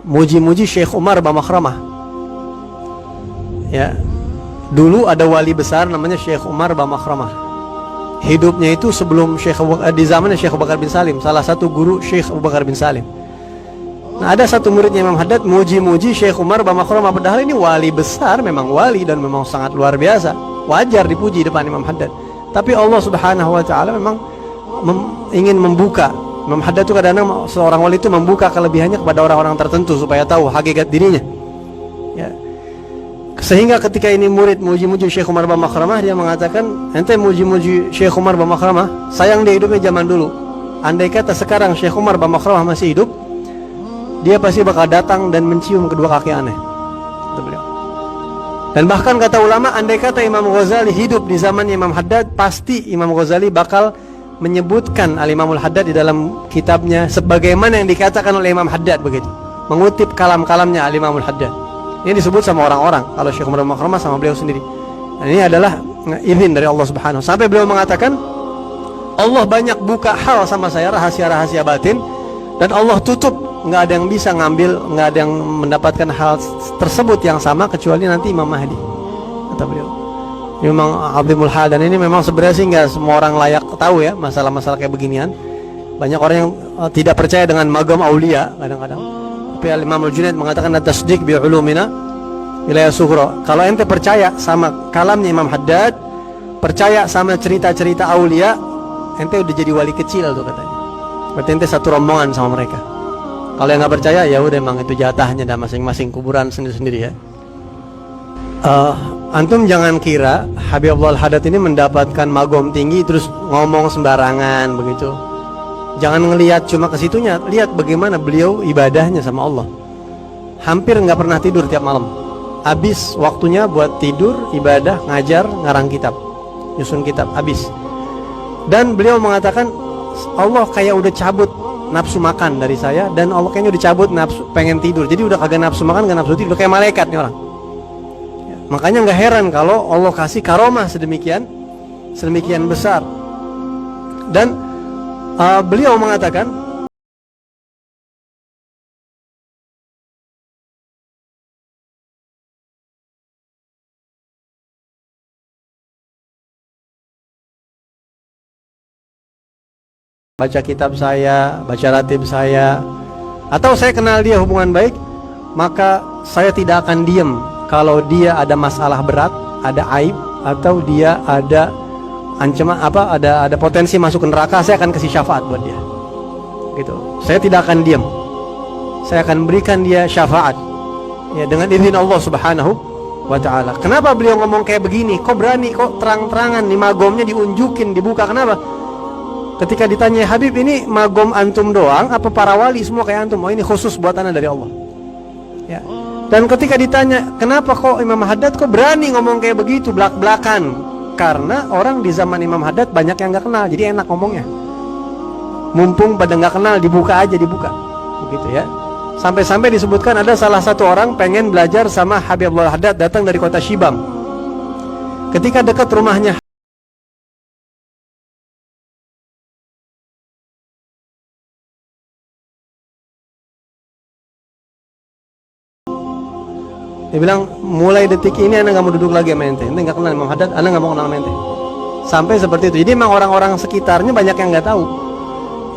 muji-muji Syekh Umar Bamakhramah. Ya, dulu ada wali besar namanya Syekh Umar Bamakhramah. Hidupnya itu sebelum di zamannya Syekh Abu Bakar bin Salim, salah satu guru Syekh Abu Bakar bin Salim. Nah, ada satu muridnya Imam Haddad muji-muji Syekh Umar Bamakhramah, padahal ini wali besar, memang wali dan memang sangat luar biasa. Wajar dipuji depan Imam Haddad. Tapi Allah Subhanahu wa taala memang ingin membuka. Imam Haddad itu kadang-kadang seorang wali itu membuka kelebihannya kepada orang-orang tertentu supaya tahu hakikat dirinya. Ya. Sehingga ketika ini murid muji-muji Syekh Umar Bamakhramah, dia mengatakan, ente muji-muji Syekh Umar Bamakhramah, sayang dia hidupnya zaman dulu. Andai kata sekarang Syekh Umar Bamakhramah masih hidup, dia pasti bakal datang dan mencium kedua kaki aneh. Kata beliau. Dan bahkan kata ulama, andai kata Imam Ghazali hidup di zaman Imam Haddad, pasti Imam Ghazali bakal menyebutkan Al-Imamul Haddad di dalam kitabnya sebagaimana yang dikatakan oleh Imam Haddad begitu. Mengutip kalam-kalamnya Al-Imamul Haddad. Ini disebut sama orang-orang, kalau Syekh Umar Bamakhramah sama beliau sendiri. Dan ini adalah izin dari Allah Subhanahu. Sampai beliau mengatakan, Allah banyak buka hal sama saya, rahasia-rahasia batin, dan Allah tutup, nggak ada yang bisa ngambil, nggak ada yang mendapatkan hal tersebut yang sama kecuali nanti Imam Mahdi, kata beliau. Ini memang azimul hal, dan ini memang sebenarnya sih nggak semua orang layak tahu ya masalah-masalah kayak beginian. Banyak orang yang tidak percaya dengan magam aulia kadang-kadang. Tapi Imam Al-Junaid mengatakan tasdiq bi ulumina wilayah sughra. Kalau ente percaya sama kalamnya Imam Haddad, percaya sama cerita-cerita aulia, ente udah jadi wali kecil tuh katanya. Berarti ente satu rombongan sama mereka. Kalau yang nggak percaya ya udah, emang itu jatahnya dan masing-masing kuburan sendiri-sendiri ya. Antum jangan kira Habibullah Al-Haddad ini mendapatkan magom tinggi terus ngomong sembarangan begitu. Jangan ngelihat cuma ke situnya, lihat bagaimana beliau ibadahnya sama Allah. Hampir nggak pernah tidur tiap malam. Habis waktunya buat tidur, ibadah, ngajar, ngarang kitab, nyusun kitab, habis. Dan beliau mengatakan, Allah kayak udah cabut nafsu makan dari saya, dan Allah kayaknya udah cabut nafsu pengen tidur. Jadi udah kagak nafsu makan, kagak nafsu tidur, kayak malaikat nih orang. Makanya nggak heran kalau Allah kasih karomah sedemikian besar. Dan beliau mengatakan, baca kitab saya, baca ratib saya, atau saya kenal dia hubungan baik, maka saya tidak akan diam kalau dia ada masalah berat, ada aib, atau dia ada ancaman ada potensi masuk ke neraka, saya akan kasih syafaat buat dia. Gitu. Saya tidak akan diam. Saya akan berikan dia syafaat. Ya, dengan izin Allah Subhanahu wa taala. Kenapa beliau ngomong kayak begini? Kok berani, kok terang-terangan nih magomnya diunjukin, dibuka? Kenapa? Ketika ditanya, Habib ini magom antum doang apa para wali semua kayak antum? Oh, ini khusus buatan dari Allah. Ya. Dan ketika ditanya, kenapa kok Imam Haddad kok berani ngomong kayak begitu belak-belakan? Karena orang di zaman Imam Haddad banyak yang nggak kenal, jadi enak ngomongnya. Mumpung pada nggak kenal, dibuka aja, dibuka, begitu ya. Sampai-sampai disebutkan ada salah satu orang pengen belajar sama Habibullah Haddad, datang dari kota Shibam. Ketika dekat rumahnya, dia bilang, mulai detik ini anda nggak mau duduk lagi sama ente nggak kenal Imam Haddad, anda nggak mau kenal sama ente. Sampai seperti itu. Jadi memang orang-orang sekitarnya banyak yang nggak tahu.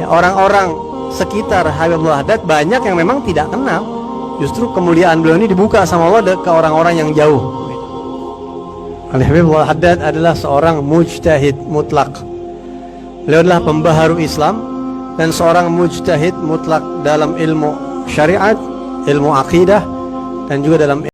Ya, orang-orang sekitar Habibullah Haddad banyak yang memang tidak kenal. Justru kemuliaan beliau ini dibuka sama Allah ke orang-orang yang jauh. Habibullah Haddad adalah seorang mujtahid mutlak. Beliau adalah pembaharu Islam dan seorang mujtahid mutlak dalam ilmu syariat, ilmu akidah, dan juga dalam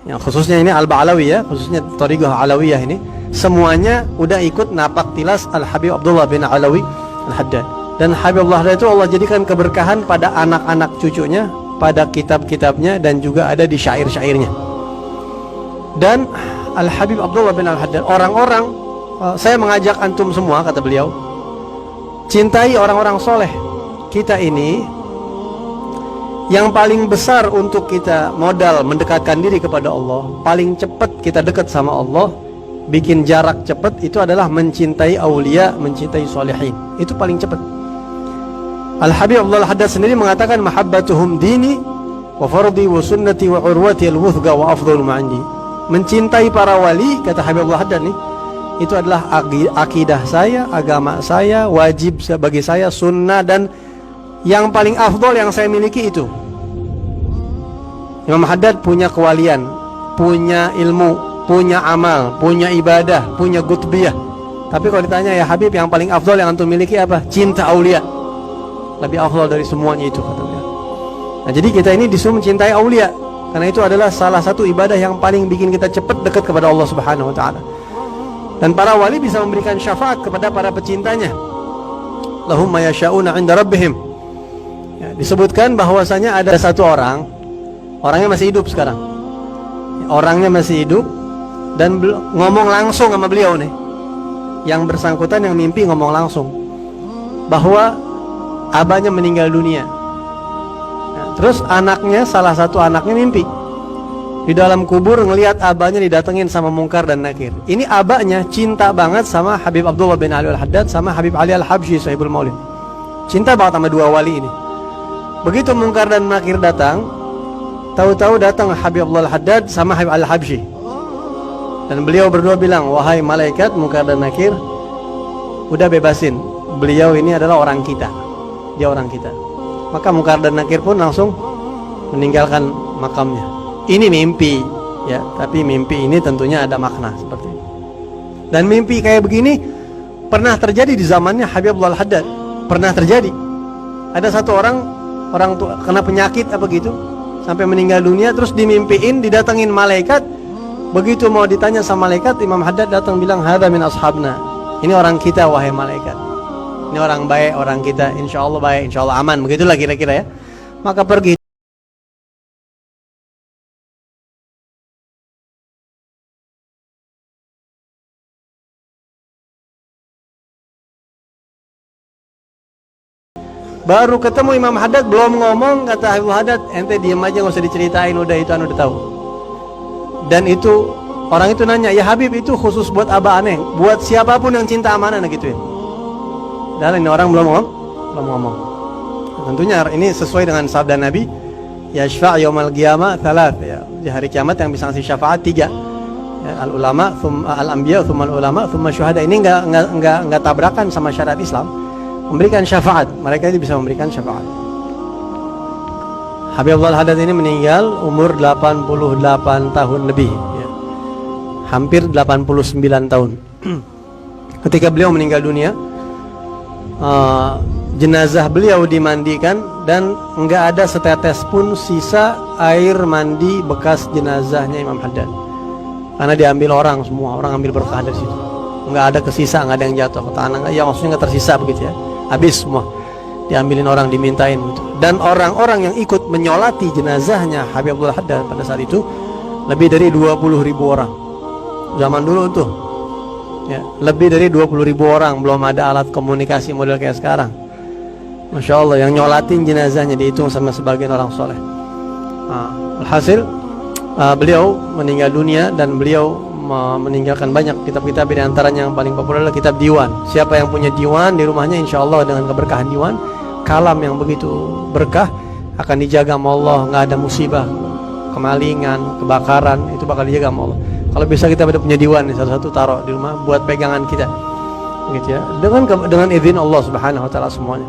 yang khususnya ini Al-Ba'alawiyah, khususnya Thariqah Alawiyah ini semuanya udah ikut napak tilas Al-Habib Abdullah bin Alawi Al-Haddad. Dan Habibullah Haddad itu Allah jadikan keberkahan pada anak-anak cucunya, pada kitab-kitabnya, dan juga ada di syair-syairnya. Dan Al-Habib Abdullah bin Al-Haddad, orang-orang, saya mengajak antum semua, kata beliau, cintai orang-orang soleh. Kita ini Yang paling besar untuk kita modal mendekatkan diri kepada Allah, paling cepat kita dekat sama Allah, bikin jarak cepat, itu adalah mencintai aulia, mencintai solehin. Itu paling cepat. Al-Habib Abdul Haddad sendiri mengatakan, mahabbatuhum dini wa fardi wa sunnati wa urwati al-wuthqa wa afdhalu ma'andi. Mencintai para wali, kata Habib Abdul Haddad nih, itu adalah akidah saya, agama saya, wajib bagi saya, sunnah, dan yang paling afdol yang saya miliki itu. Imam Haddad punya kewalian, punya ilmu, punya amal, punya ibadah, punya gutbiyah. Tapi kalau ditanya, ya Habib, yang paling afdol yang antum miliki apa? Cinta aulia. Lebih afdol dari semuanya itu, kata beliau. Nah, jadi kita ini disuruh mencintai aulia, karena itu adalah salah satu ibadah yang paling bikin kita cepat dekat kepada Allah Subhanahu wa taala. Dan para wali bisa memberikan syafaat kepada para pecintanya. Lahum ma yasha'una 'inda rabbihim. Ya, disebutkan bahwasanya ada satu orang, orangnya masih hidup sekarang. Orangnya masih hidup dan ngomong langsung sama beliau nih. Yang bersangkutan yang mimpi ngomong langsung bahwa abahnya meninggal dunia. Nah, terus anaknya, salah satu anaknya mimpi di dalam kubur ngelihat abahnya didatengin sama Munkar dan Nakir. Ini abahnya cinta banget sama Habib Abdullah bin Ali Al-Haddad sama Habib Ali Al-Habsyi Sahibul Maulid. Cinta banget sama dua wali ini. Begitu Munkar dan Nakir datang, tahu-tahu datang Habib Abdullah Al-Haddad sama Habib Al-Habsyi. Dan beliau berdua bilang, wahai malaikat Munkar dan Nakir, udah bebasin, beliau ini adalah orang kita, dia orang kita. Maka Munkar dan Nakir pun langsung meninggalkan makamnya. Ini mimpi, ya, tapi mimpi ini tentunya ada makna seperti ini. Dan mimpi kayak begini pernah terjadi di zamannya Habib Abdullah Al-Haddad. Pernah terjadi. Ada satu orang tua kena penyakit apa gitu, sampai meninggal dunia, terus dimimpiin didatengin malaikat. Begitu mau ditanya sama malaikat, Imam Haddad datang bilang, hadza min ashabna. Ini orang kita wahai malaikat. Ini orang baik, orang kita, insyaallah baik, insyaallah aman. Begitulah kira-kira ya. Maka pergi. Baru ketemu Imam Haddad, belum ngomong, kata Habib Haddad, ente diem aja, gak usah diceritain, udah itu anu udah tahu. Dan itu orang itu nanya, ya Habib, itu khusus buat abah aneh, buat siapapun yang cinta amanah gitu ya. Dan ini orang belum ngomong. Tentunya ini sesuai dengan sabda Nabi, yashfa' yaumal qiyamah thalath, ya. Di hari kiamat yang bisa ngasih syafaat 3. Ya, al-ulama, al-anbiya, thumma al-ulama, thumma syuhada. Ini enggak tabrakan sama syariat Islam. Memberikan syafaat, mereka itu bisa memberikan syafaat. Habib Abdul Haddad ini meninggal umur 88 tahun lebih, ya. Hampir 89 tahun. Ketika beliau meninggal dunia, jenazah beliau dimandikan dan enggak ada setetes pun sisa air mandi bekas jenazahnya Imam Haddad, karena diambil orang semua, orang ambil berkah dari situ. Enggak ada kesisa, enggak ada yang jatuh ke tanah, ya maksudnya enggak tersisa begitu ya. Habis semua, diambilin orang, dimintain gitu. Dan orang-orang yang ikut menyolati jenazahnya Habib Abdul Haddad pada saat itu lebih dari 20.000 orang. Zaman dulu tuh, ya, lebih dari 20.000 orang. Belum ada alat komunikasi model kayak sekarang. Masya Allah, yang nyolatin jenazahnya dihitung sama sebagian orang soleh. Alhasil beliau meninggal dunia dan beliau meninggalkan banyak kitab-kitab, di antaranya yang paling populer adalah kitab Diwan. Siapa yang punya Diwan di rumahnya, insya Allah dengan keberkahan Diwan, kalam yang begitu berkah akan dijaga sama Allah, nggak ada musibah, kemalingan, kebakaran, itu bakal dijaga sama Allah. Kalau bisa kita punya Diwan nih, satu-satu taruh di rumah buat pegangan kita, gitu ya, dengan izin Allah Subhanahu wa taala semuanya.